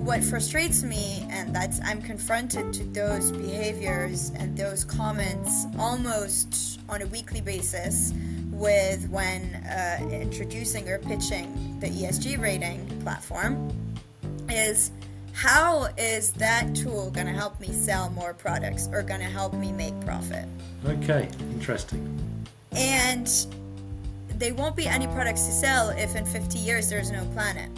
what frustrates me, and that's I'm confronted to those behaviors and those comments almost on a weekly basis with when introducing or pitching the ESG rating platform, is how is that tool going to help me sell more products or going to help me make profit? Okay, interesting. And there won't be any products to sell if in 50 years there's no planet.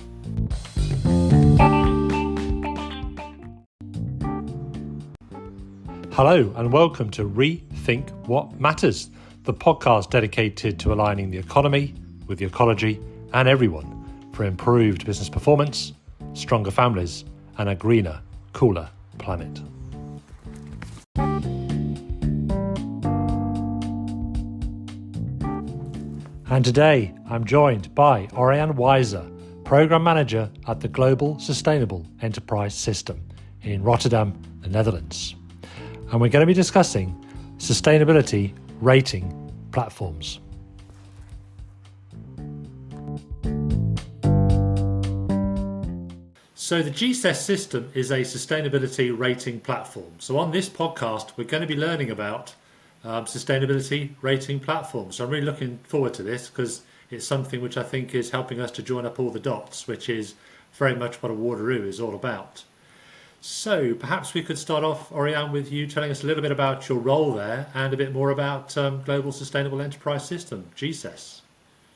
Hello and welcome to Rethink What Matters, the podcast dedicated to aligning the economy with the ecology and everyone for improved business performance, stronger families, and a greener, cooler planet. And today I'm joined by Oriane Weiser, Program Manager at the Global Sustainable Enterprise System in Rotterdam, the Netherlands. And we're going to be discussing sustainability rating platforms. So the GSES system is a sustainability rating platform. So on this podcast, we're going to be learning about sustainability rating platforms. So I'm really looking forward to this because it's something which I think is helping us to join up all the dots, which is very much what a Wateroo is all about. So perhaps we could start off, Oriane, with you telling us a little bit about your role there and a bit more about Global Sustainable Enterprise System, GSES.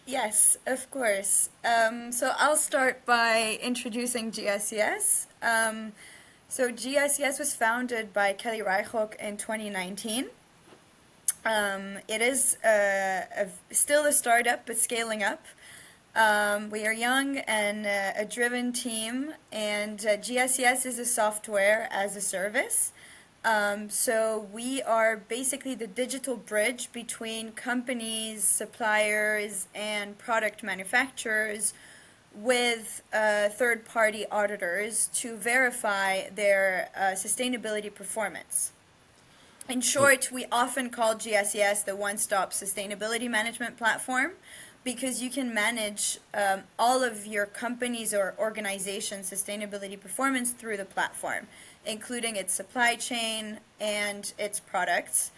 Yes, of course. So I'll start by introducing GSES. So GSES was founded by Kelly Reichock in 2019. It is still a startup, but scaling up. We are young and a driven team, and GSES is a software as a service. So we are basically the digital bridge between companies, suppliers, and product manufacturers with third-party auditors to verify their sustainability performance. In short, we often call GSES the one-stop sustainability management platform because you can manage all of your company's or organization's sustainability performance through the platform, including its supply chain and its products.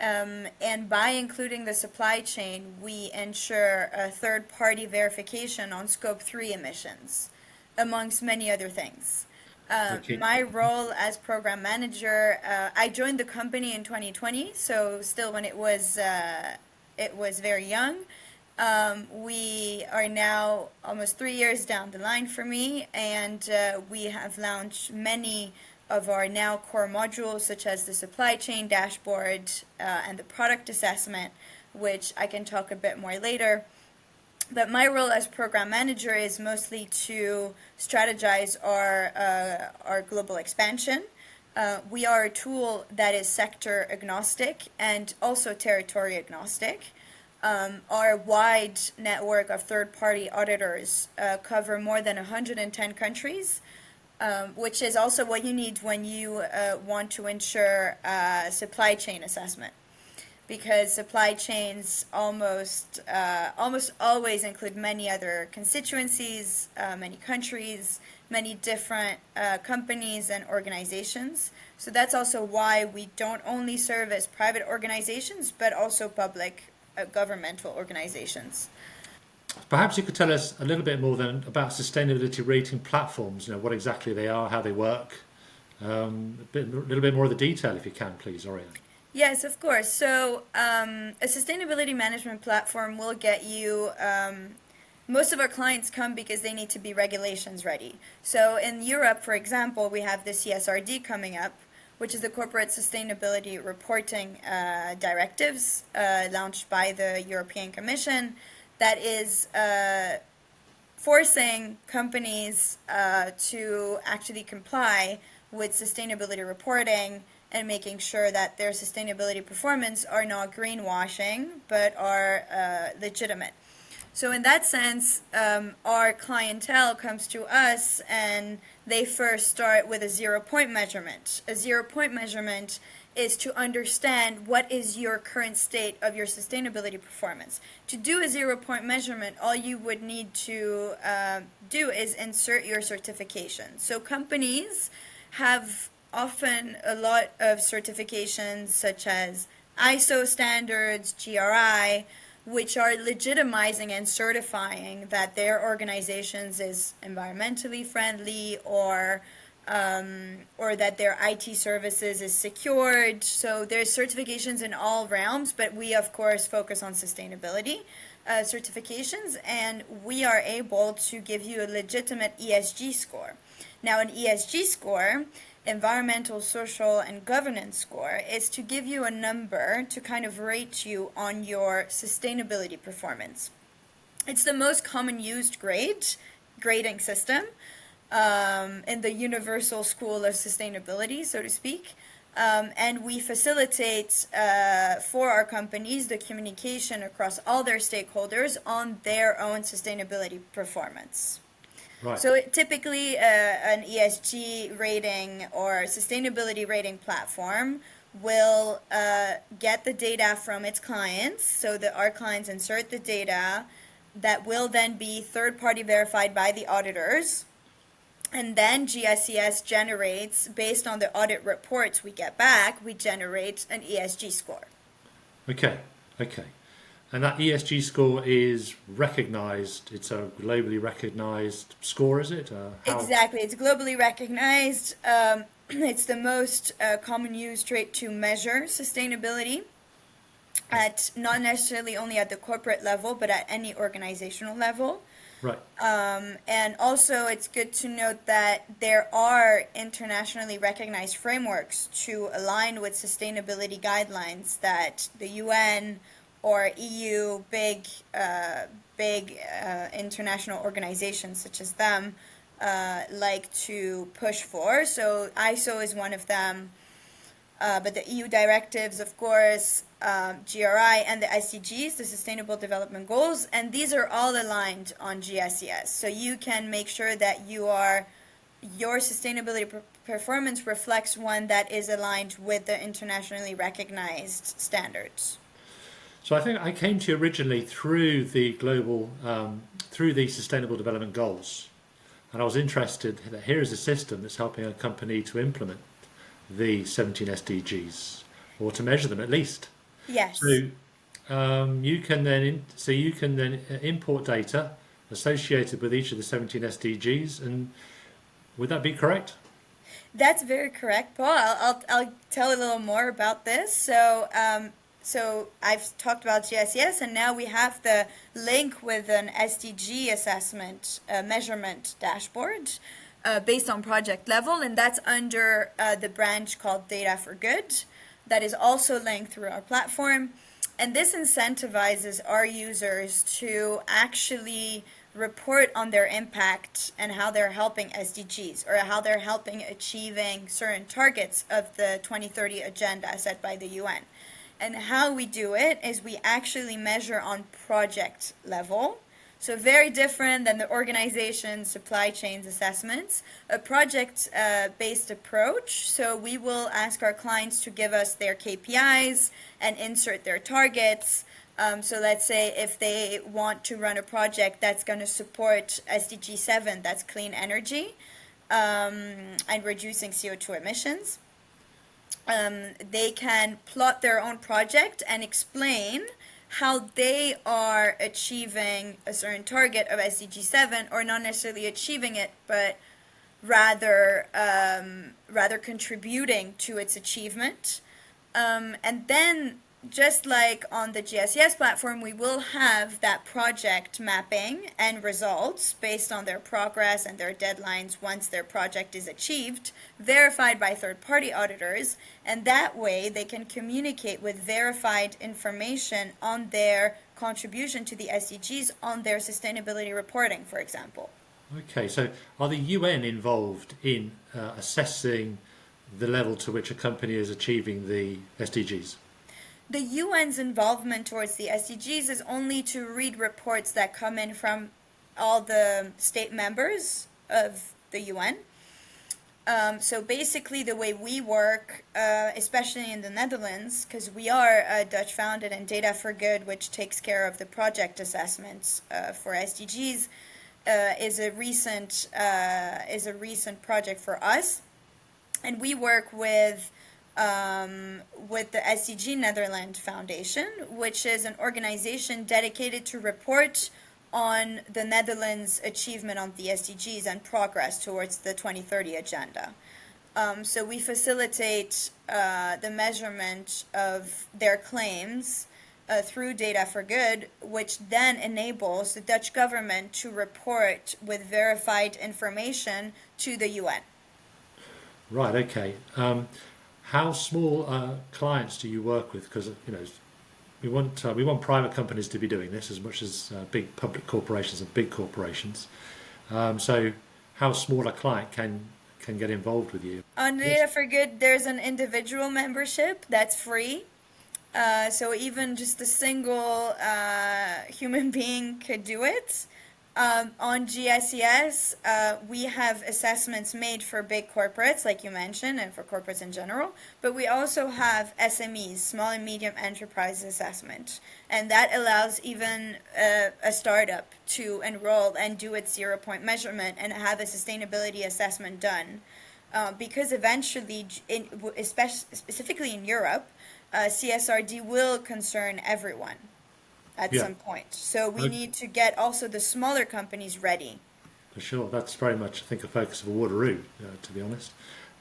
And by including the supply chain, we ensure a third-party verification on Scope 3 emissions, amongst many other things. Okay. My role as program manager, I joined the company in 2020, so still when it was very young. We are now almost 3 years down the line for me, and we have launched many of our now core modules, such as the supply chain dashboard and the product assessment, which I can talk a bit more later. But my role as program manager is mostly to strategize our global expansion. We are a tool that is sector agnostic and also territory agnostic. Our wide network of third-party auditors cover more than 110 countries, which is also what you need when you want to ensure supply chain assessment, because supply chains almost always include many other constituencies, many countries, many different companies and organizations. So that's also why we don't only service private organizations, but also public governmental organizations. Perhaps you could tell us a little bit more then about sustainability rating platforms, what exactly they are, how they work, a little bit more of the detail if you can, please, Oriane. Yes, of course. So a sustainability management platform will get you, most of our clients come because they need to be regulations ready. So in Europe, for example, we have the CSRD coming up, which is the Corporate Sustainability Reporting Directives launched by the European Commission, that is forcing companies to actually comply with sustainability reporting and making sure that their sustainability performance are not greenwashing, but are legitimate. So in that sense, our clientele comes to us and they first start with a 0-point measurement. A 0-point measurement is to understand what is your current state of your sustainability performance. To do a 0-point measurement, all you would need to do is insert your certification. So companies have often a lot of certifications such as ISO standards, GRI, which are legitimizing and certifying that their organizations is environmentally friendly or that their IT services is secured. So there's certifications in all realms, but we of course focus on sustainability certifications, and we are able to give you a legitimate ESG score. Now, an ESG score, environmental, social, and governance score, is to give you a number to kind of rate you on your sustainability performance. It's the most common used grading system in the universal school of sustainability, so to speak. And we facilitate for our companies the communication across all their stakeholders on their own sustainability performance. Right. So typically, an ESG rating or sustainability rating platform will get the data from its clients, so that our clients insert the data that will then be third-party verified by the auditors. And then GSES generates, based on the audit reports we get back, we generate an ESG score. Okay. And that ESG score is recognized. It's a globally recognized score, is it? Exactly. It's globally recognized. It's the most common used rate to measure sustainability at not necessarily only at the corporate level, but at any organizational level. Right. And also, it's good to note that there are internationally recognized frameworks to align with sustainability guidelines that the UN or EU, big international organizations such as them, like to push for. So ISO is one of them, but the EU directives, of course, GRI, and the SDGs, the Sustainable Development Goals, and these are all aligned on GSES. So you can make sure that your sustainability performance reflects one that is aligned with the internationally recognized standards. So I think I came to you originally through the through the Sustainable Development Goals, and I was interested that here is a system that's helping a company to implement the 17 SDGs, or to measure them at least. Yes. So you can then import data associated with each of the 17 SDGs, and would that be correct? That's very correct, Paul. I'll tell a little more about this. So I've talked about GSES, and now we have the link with an SDG assessment measurement dashboard based on project level, and that's under the branch called Data for Good. That is also linked through our platform. And this incentivizes our users to actually report on their impact and how they're helping SDGs, or how they're helping achieving certain targets of the 2030 agenda set by the UN. And how we do it is we actually measure on project level. So very different than the organization supply chains assessments, a project-based approach. So we will ask our clients to give us their KPIs and insert their targets. So let's say if they want to run a project that's going to support SDG 7, that's clean energy, and reducing CO2 emissions. They can plot their own project and explain how they are achieving a certain target of SDG 7, or not necessarily achieving it, but rather contributing to its achievement. And then, just like on the GSES platform, we will have that project mapping and results based on their progress and their deadlines once their project is achieved, verified by third-party auditors, and that way they can communicate with verified information on their contribution to the SDGs on their sustainability reporting, for example. Okay, so are the UN involved in assessing the level to which a company is achieving the SDGs? The UN's involvement towards the SDGs is only to read reports that come in from all the state members of the UN. So basically, the way we work, especially in the Netherlands, because we are Dutch founded, and Data for Good, which takes care of the project assessments for SDGs, is a recent project for us, and we work with the SDG Netherlands Foundation, which is an organization dedicated to report on the Netherlands' achievement on the SDGs and progress towards the 2030 agenda. So we facilitate the measurement of their claims through Data for Good, which then enables the Dutch government to report with verified information to the UN. Right. Okay. How small clients do you work with? Because we want private companies to be doing this as much as big public corporations and big corporations. So how small a client can get involved with you? On Data for Good, there's an individual membership that's free. So even just a single human being could do it. On GSES, we have assessments made for big corporates, like you mentioned, and for corporates in general. But we also have SMEs, small and medium enterprise assessment. And that allows even a startup to enroll and do its 0-point measurement and have a sustainability assessment done. Because eventually, specifically in Europe, CSRD will concern everyone at Yeah. some point. So we need to get also the smaller companies ready. For sure. That's very much, I think, a focus of a Wateroo, to be honest.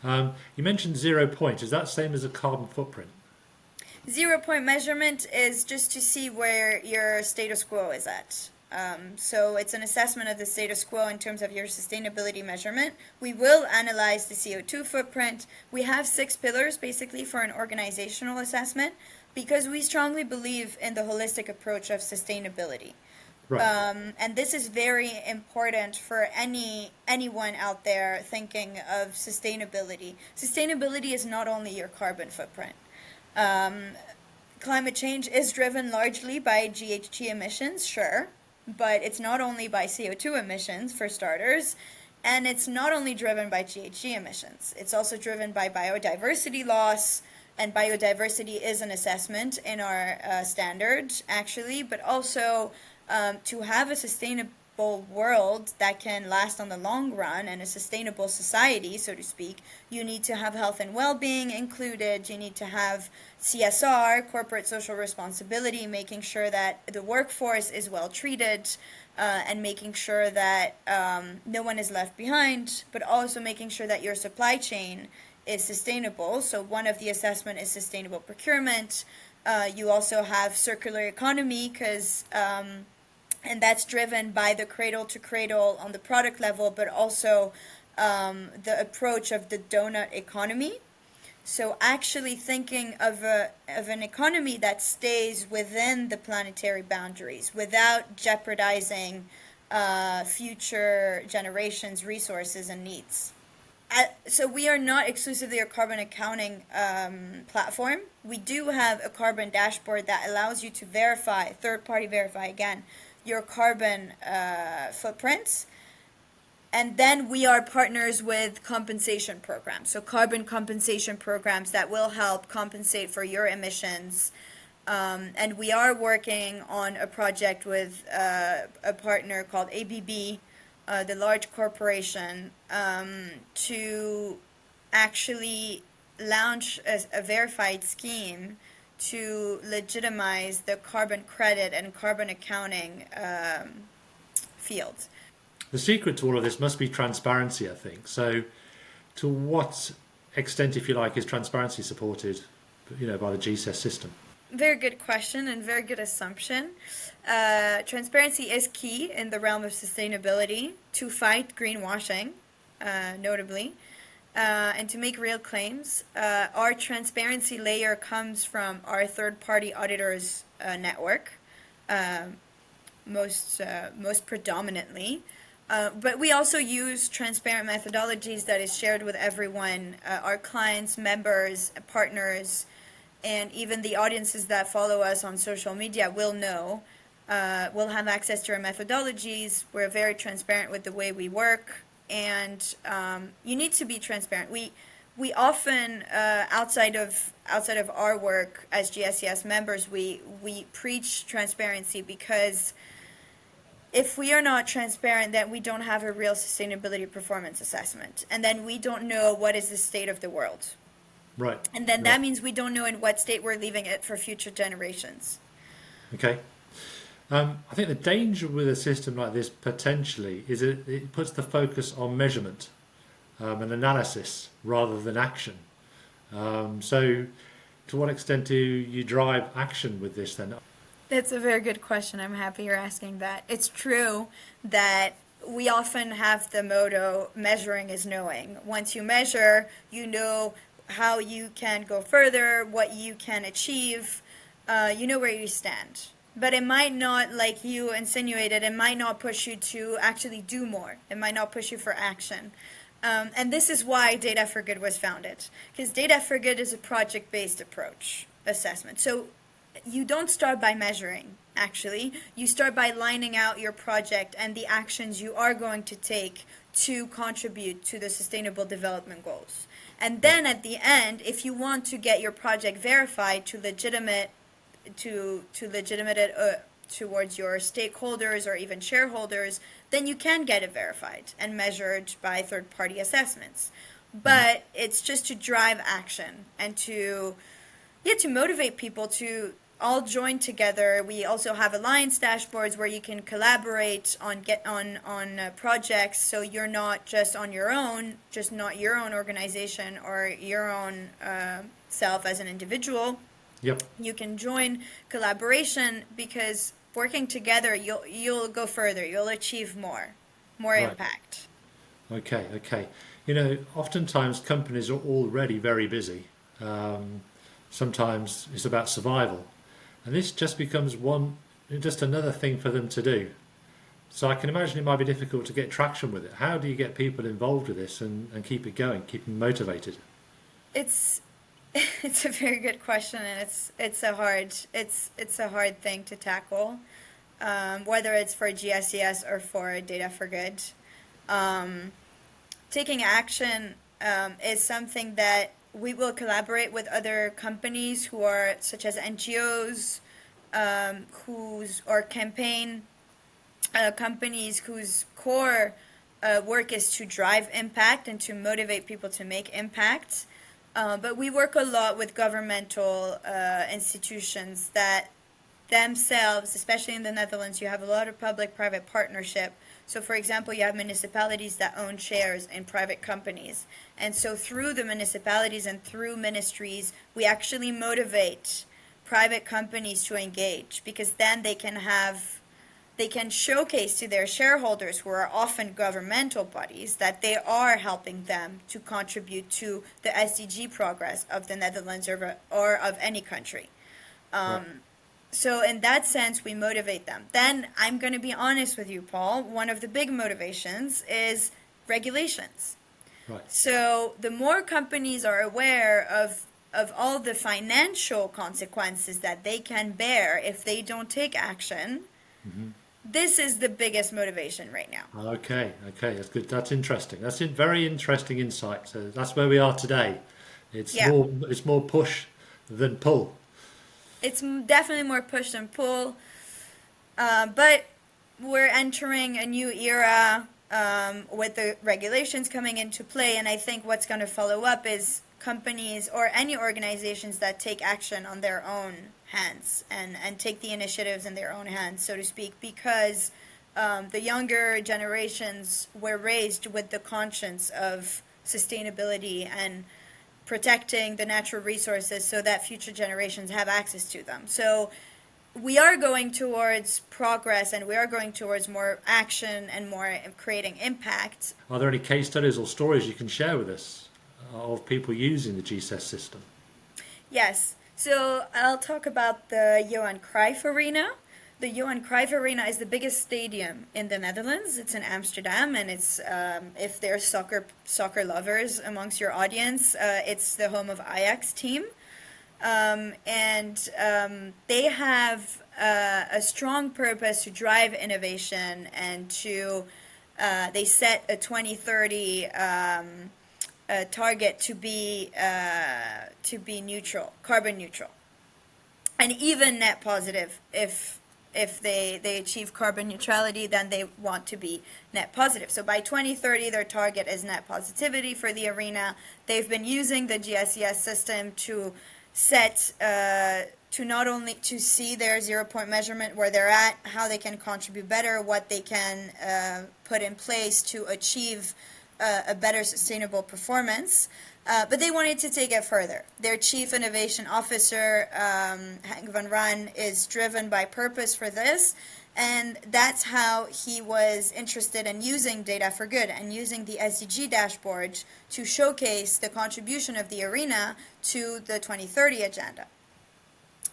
You mentioned 0 point. Is that same as a carbon footprint? 0-point measurement is just to see where your status quo is at. So it's an assessment of the status quo in terms of your sustainability measurement. We will analyze the CO2 footprint. We have 6 pillars basically for an organizational assessment, because we strongly believe in the holistic approach of sustainability. Right. And this is very important for anyone out there thinking of sustainability. Sustainability is not only your carbon footprint. Climate change is driven largely by GHG emissions, sure, but it's not only by CO2 emissions, for starters, and it's not only driven by GHG emissions. It's also driven by biodiversity loss, and biodiversity is an assessment in our standard, actually, but also to have a sustainable world that can last on the long run and a sustainable society, so to speak, you need to have health and well-being included. You need to have CSR, corporate social responsibility, making sure that the workforce is well treated, and making sure that no one is left behind, but also making sure that your supply chain is sustainable. So one of the assessment is sustainable procurement. You also have circular economy, and that's driven by the cradle to cradle on the product level, but also the approach of the donut economy. So actually thinking of an economy that stays within the planetary boundaries without jeopardizing future generations' resources and needs. So we are not exclusively a carbon accounting platform. We do have a carbon dashboard that allows you to verify, third-party verify again, your carbon footprints. And then we are partners with compensation programs. So carbon compensation programs that will help compensate for your emissions. And we are working on a project with a partner called ABB, the large corporation, to actually launch a verified scheme to legitimize the carbon credit and carbon accounting fields. The secret to all of this must be transparency, I think. So to what extent, if you like, is transparency supported, by the GSES system? Very good question and very good assumption. Transparency is key in the realm of sustainability to fight greenwashing, notably, and to make real claims. Our transparency layer comes from our third-party auditors network, most predominantly. But we also use transparent methodologies that is shared with everyone, our clients, members, partners, and even the audiences that follow us on social media will have access to our methodologies. We're very transparent with the way we work. and you need to be transparent. We often outside of our work as GSES members, we preach transparency, because if we are not transparent, then we don't have a real sustainability performance assessment, and then we don't know what is the state of the world, Right. and then Right. that means we don't know in what state we're leaving it for future generations. Okay. I think the danger with a system like this potentially is it puts the focus on measurement and analysis rather than action. So, to what extent do you drive action with this then? That's a very good question. I'm happy you're asking that. It's true that we often have the motto, measuring is knowing. Once you measure, you know how you can go further, what you can achieve, you know where you stand. But it might not, like you insinuated, it might not push you to actually do more. It might not push you for action. And this is why Data for Good was founded. Because Data for Good is a project-based approach assessment. So you don't start by measuring, actually. You start by lining out your project and the actions you are going to take to contribute to the Sustainable Development Goals. And then at the end, if you want to get your project verified to legitimate it towards your stakeholders or even shareholders, then you can get it verified and measured by third-party assessments. But it's just to drive action and to motivate people to all join together. We also have alliance dashboards where you can collaborate on projects, so you're not just on your own, just not your own organization or your own self as an individual. Yep. You can join collaboration, because working together, you'll go further. You'll achieve more Right. impact. Okay. Oftentimes companies are already very busy. Sometimes it's about survival, and this just becomes just another thing for them to do. So I can imagine it might be difficult to get traction with it. How do you get people involved with this and keep it going, keep them motivated? It's it's a very good question, and it's a hard thing to tackle, whether it's for GSES or for Data for Good. Taking action is something that we will collaborate with other companies who are such as NGOs, or campaign companies whose core work is to drive impact and to motivate people to make impact. But we work a lot with governmental institutions that themselves, especially in the Netherlands, you have a lot of public-private partnership. So, for example, you have municipalities that own shares in private companies. And so through the municipalities and through ministries, we actually motivate private companies to engage, because then they can showcase to their shareholders, who are often governmental bodies, that they are helping them to contribute to the SDG progress of the Netherlands or of any country. Right. So in that sense, we motivate them. Then I'm going to be honest with you, Paul. One of the big motivations is regulations. Right. So the more companies are aware of all the financial consequences that they can bear if they don't take action, this is the biggest motivation right now. Okay, that's good. That's interesting. That's a very interesting insight. So that's where we are today. It's Yeah. more push than pull. It's definitely more push than pull, but we're entering a new era with the regulations coming into play, and I think what's going to follow up is companies or any organizations that take action on their own hands and take the initiatives in their own hands, so to speak, because the younger generations were raised with the conscience of sustainability and protecting the natural resources so that future generations have access to them. So we are going towards progress, and we are going towards more action and more creating impact. Are there any case studies or stories you can share with us of people using the GSES system? Yes. So I'll talk about the Johan Cruyff Arena. The Johan Cruyff Arena is the biggest stadium in the Netherlands. It's in Amsterdam, and it's if there's soccer lovers amongst your audience, it's the home of Ajax team, and they have a strong purpose to drive innovation and to they set a 2030 target to be neutral, carbon neutral, and even net positive. If they achieve carbon neutrality, then they want to be net positive. So by 2030, their target is net positivity for the arena. They've been using the GSES system to set to not only to see their 0-point measurement, where they're at, how they can contribute better, what they can put in place to achieve a better sustainable performance. But they wanted to take it further. Their chief innovation officer, Henk van Raan, is driven by purpose for this. And that's how he was interested in using Data for Good and using the SDG dashboard to showcase the contribution of the arena to the 2030 agenda.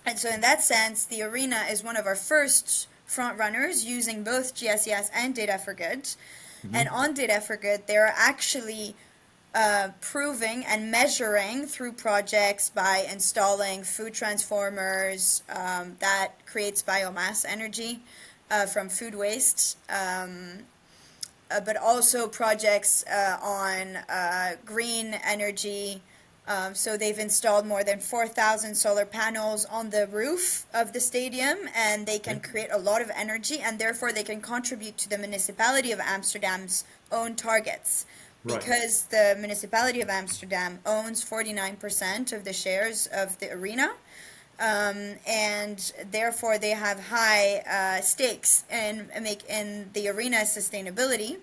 And so in that sense, the arena is one of our first front runners using both GSES and Data for Good. Mm-hmm. And on Data for Good, they're actually proving and measuring through projects by installing food transformers that creates biomass energy from food waste, but also projects on green energy. So they've installed more than 4,000 solar panels on the roof of the stadium, and they can create a lot of energy, and therefore they can contribute to the municipality of Amsterdam's own targets. Right. Because the municipality of Amsterdam owns 49% of the shares of the arena, and therefore they have high stakes in the arena's sustainability,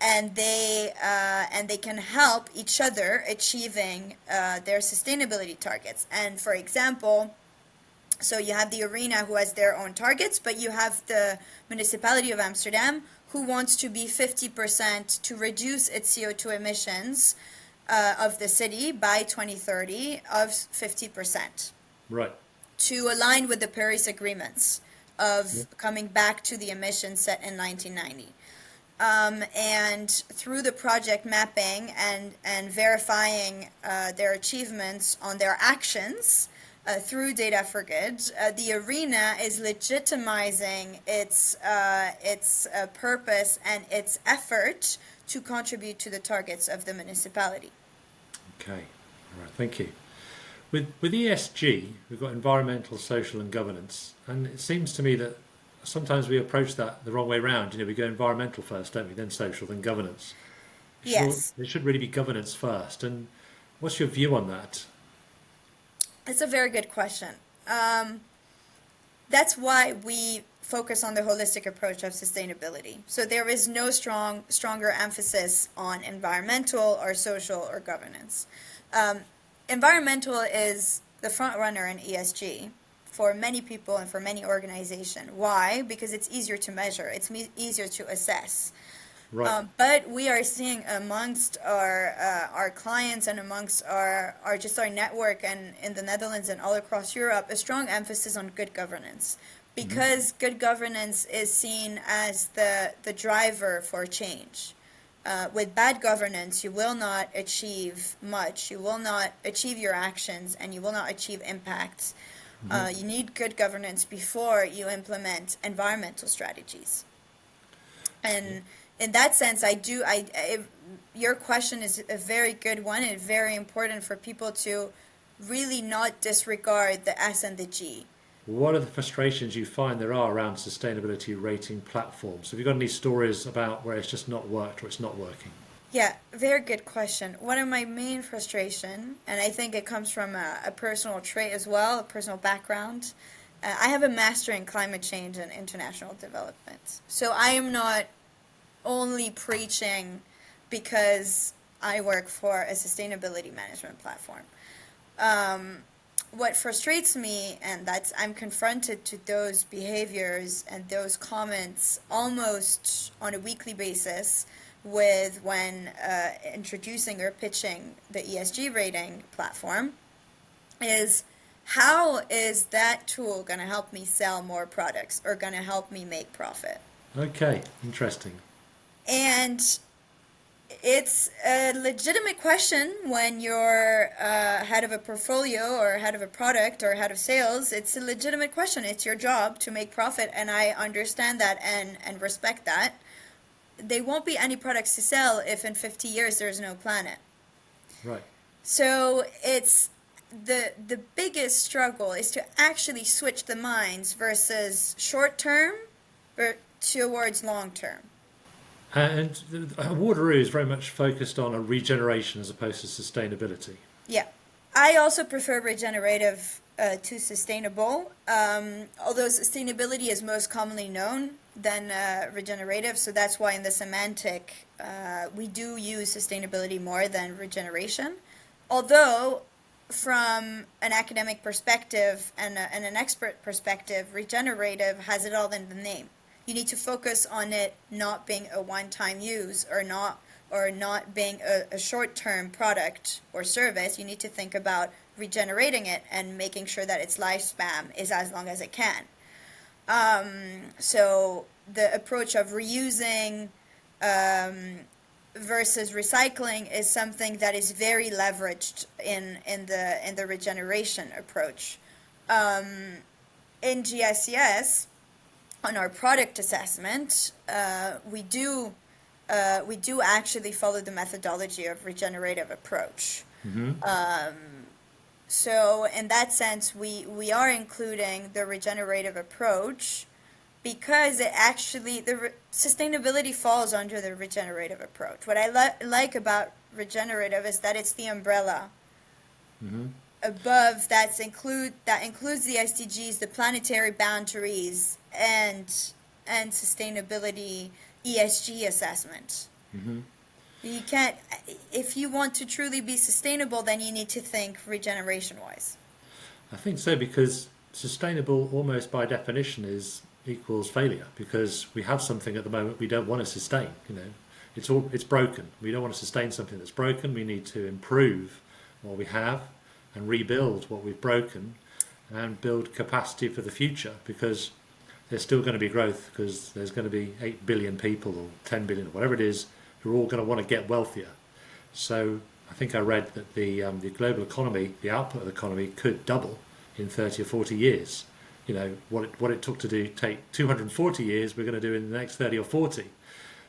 and they can help each other achieving their sustainability targets. And for example, so you have the arena who has their own targets, but you have the municipality of Amsterdam who wants to be 50% to reduce its CO2 emissions of the city by 2030 of 50%. Right. To align with the Paris agreements of coming back to the emissions set in 1990. And through the project mapping and verifying their achievements on their actions, through Data for Good, the arena is legitimizing its purpose and its effort to contribute to the targets of the municipality. Okay, all right, thank you. With ESG, we've got environmental, social, and governance, and it seems to me that sometimes we approach that the wrong way round. We go environmental first, don't we? Then social, then governance. Yes. It should really be governance first. And what's your view on that? It's a very good question. That's why we focus on the holistic approach of sustainability. So there is no stronger emphasis on environmental or social or governance. Environmental is the front runner in ESG for many people and for many organizations. Why? Because it's easier to measure. It's easier to assess. Right. But we are seeing amongst our clients and amongst our network and in the Netherlands and all across Europe a strong emphasis on good governance, because good governance is seen as the driver for change. With bad governance, you will not achieve much. You will not achieve your actions, and you will not achieve impacts. You need good governance before you implement environmental strategies. And in that sense, your question is a very good one, and very important for people to really not disregard the S and the G. What are the frustrations you find there are around sustainability rating platforms? Have you got any stories about where it's just not worked or it's not working? Yeah, very good question. One of my main frustration, and I think it comes from a personal trait as well, a personal background. I have a master in climate change and international development. So I am not only preaching because I work for a sustainability management platform. What frustrates me, and that's I'm confronted to those behaviors and those comments almost on a weekly basis with when introducing or pitching the ESG rating platform, is how is that tool going to help me sell more products or going to help me make profit? Okay, interesting. And it's a legitimate question when you're head of a portfolio or head of a product or head of sales. It's a legitimate question. It's your job to make profit, and I understand that and respect that. they won't be any products to sell if in 50 years there's no planet. Right. So it's the biggest struggle is to actually switch the minds versus short term towards long term. And Waterloo is very much focused on a regeneration as opposed to sustainability. Yeah. I also prefer regenerative to sustainable, although sustainability is most commonly known than regenerative, so that's why in the semantic we do use sustainability more than regeneration. Although from an academic perspective and an expert perspective, regenerative has it all in the name. You need to focus on it not being a one-time use or not being a short-term product or service. You need to think about regenerating it and making sure that its lifespan is as long as it can. So the approach of reusing versus recycling is something that is very leveraged in the regeneration approach. In GSES, on our product assessment, we do actually follow the methodology of regenerative approach. So in that sense, we are including the regenerative approach because it actually, sustainability falls under the regenerative approach. What I like about regenerative is that it's the umbrella above that includes the SDGs, the planetary boundaries, and sustainability ESG assessment. You can't, if you want to truly be sustainable, then you need to think regeneration-wise. I think so, because sustainable almost by definition equals failure, because we have something at the moment we don't want to sustain. It's broken. We don't want to sustain something that's broken. We need to improve what we have and rebuild what we've broken and build capacity for the future, because there's still going to be growth, because there's going to be 8 billion people or 10 billion or whatever it is who are all going to want to get wealthier. So I think I read that the global economy, the output of the economy, could double in 30 or 40 years. What it took to take 240 years, we're going to do in the next 30 or 40.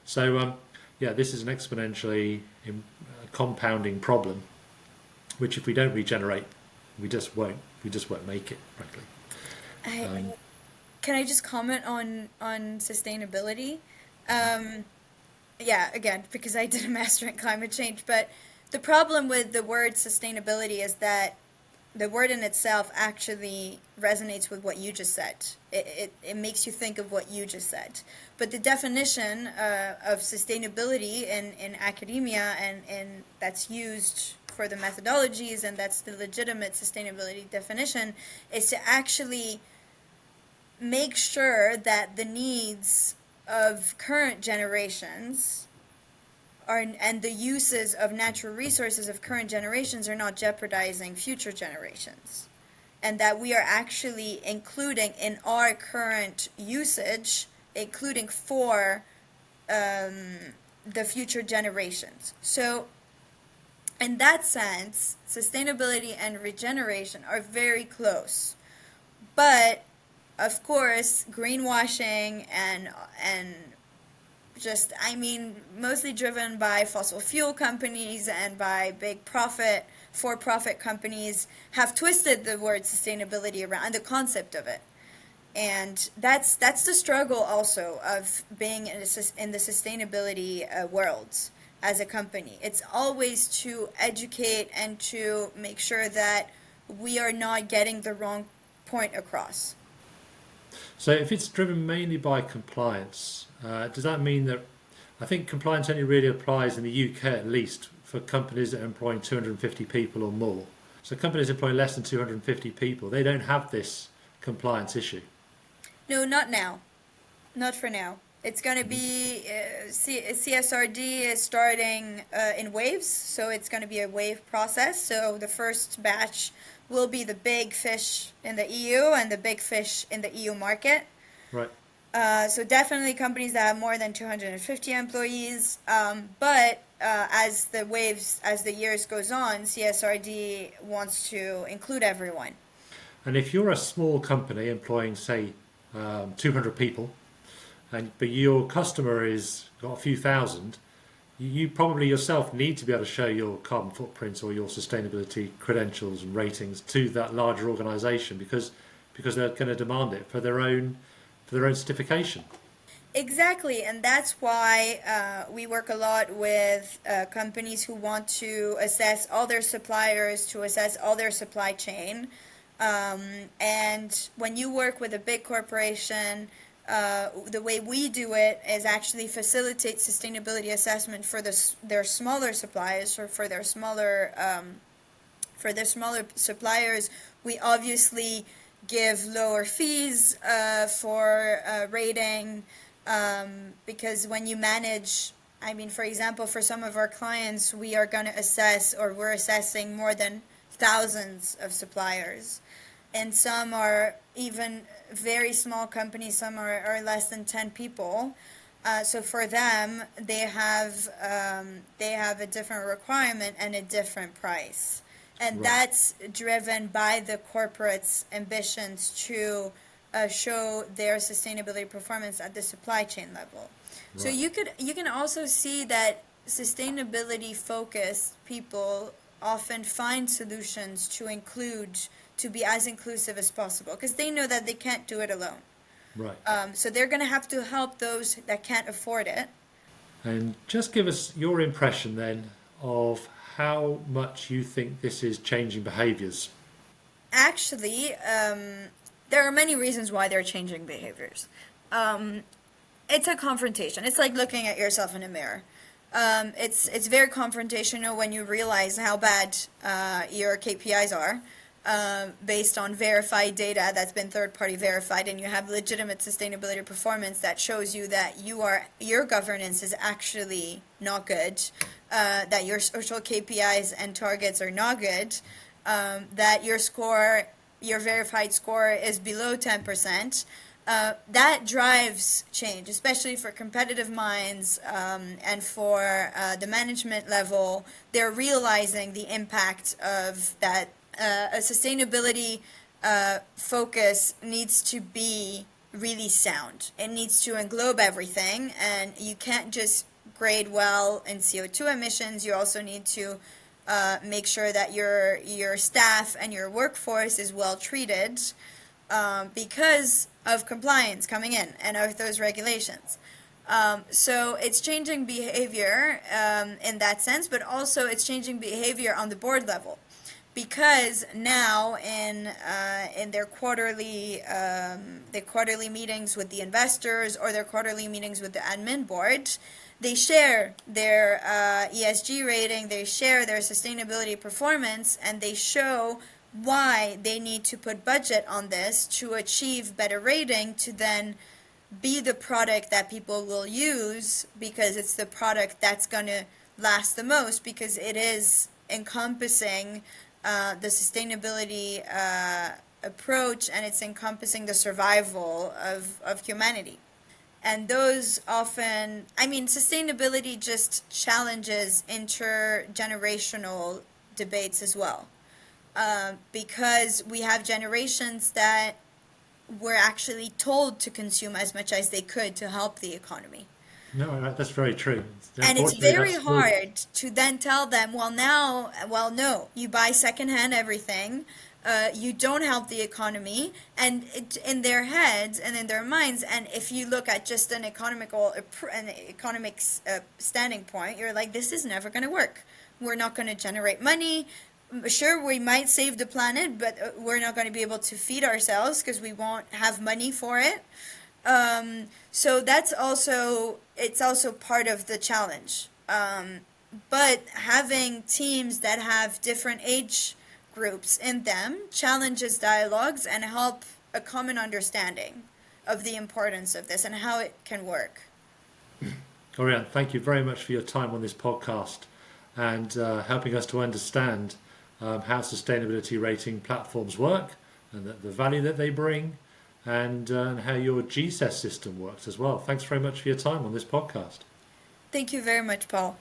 So this is an exponentially compounding problem, which if we don't regenerate, we just won't make it, frankly. Can I just comment on sustainability? Again, because I did a master in climate change, but the problem with the word sustainability is that the word in itself actually resonates with what you just said. It makes you think of what you just said. But the definition of sustainability in academia and that's used for the methodologies, and that's the legitimate sustainability definition, is to actually make sure that the needs of current generations and the uses of natural resources of current generations are not jeopardizing future generations, and that we are actually including in our current usage, including for the future generations. So in that sense, sustainability and regeneration are very close. But of course, greenwashing and mostly driven by fossil fuel companies and by big for-profit companies, have twisted the word sustainability around and the concept of it. And that's the struggle also of being in the sustainability world as a company. It's always to educate and to make sure that we are not getting the wrong point across. So if it's driven mainly by compliance, does that mean that, I think compliance only really applies in the UK at least for companies that are employing 250 people or more. So companies employing less than 250 people, they don't have this compliance issue. No, not now. Not for now. It's going to be, CSRD is starting in waves, so it's going to be a wave process. So the first batch will be the big fish in the EU and the big fish in the EU market. Right. So definitely companies that have more than 250 employees. But as the years goes on, CSRD wants to include everyone. And if you're a small company employing, say, 200 people, but your customer is got a few thousand, you probably yourself need to be able to show your carbon footprint or your sustainability credentials and ratings to that larger organisation because they're going to demand it for their own certification. Exactly, and that's why we work a lot with companies who want to assess all their suppliers, to assess all their supply chain. And when you work with a big corporation, the way we do it is actually facilitate sustainability assessment for their smaller suppliers or for their smaller suppliers. We obviously give lower fees for rating. Because when you manage, I mean, for example, for some of our clients, we are going to assess, or we're assessing more than thousands of suppliers. And some are even very small companies, some are less than 10 people. So for them, they have a different requirement and a different price. And Right. that's driven by the corporate's ambitions to show their sustainability performance at the supply chain level. So Right. you can also see that sustainability focused people often find solutions to be as inclusive as possible because they know that they can't do it alone. Right. So they're going to have to help those that can't afford it. And just give us your impression then of how much you think this is changing behaviours. Actually, there are many reasons why they're changing behaviors. It's a confrontation. It's like looking at yourself in a mirror. It's very confrontational when you realize how bad your KPIs are based on verified data that's been third-party verified, and you have legitimate sustainability performance that shows you that your governance is actually not good, that your social KPIs and targets are not good, that your verified score is below 10%. That drives change, especially for competitive minds and for the management level. They're realizing the impact of that. A sustainability focus needs to be really sound. It needs to englobe everything, and you can't just grade well in CO2 emissions. You also need to make sure that your staff and your workforce is well treated because of compliance coming in and of those regulations. So it's changing behavior in that sense, but also it's changing behavior on the board level. Because now in their quarterly meetings with the investors or their quarterly meetings with the admin board, they share their ESG rating, they share their sustainability performance, and they show why they need to put budget on this to achieve better rating to then be the product that people will use because it's the product that's going to last the most because it is encompassing the sustainability approach, and it's encompassing the survival of humanity. And those often, I mean, sustainability just challenges intergenerational debates as well. Because we have generations that were actually told to consume as much as they could to help the economy. No, that's very true. And it's Unfortunately, very that's hard to then tell them, well, no, you buy secondhand everything, you don't help the economy, and in their heads and in their minds, and if you look at just an economics standing point, you're like, this is never going to work. We're not going to generate money. Sure, we might save the planet, but we're not going to be able to feed ourselves because we won't have money for it. So it's also part of the challenge. But having teams that have different age groups in them challenges dialogues and help a common understanding of the importance of this and how it can work. Oriane, thank you very much for your time on this podcast and helping us to understand how sustainability rating platforms work and the value that they bring and how your GSES system works as well. Thanks very much for your time on this podcast. Thank you very much, Paul.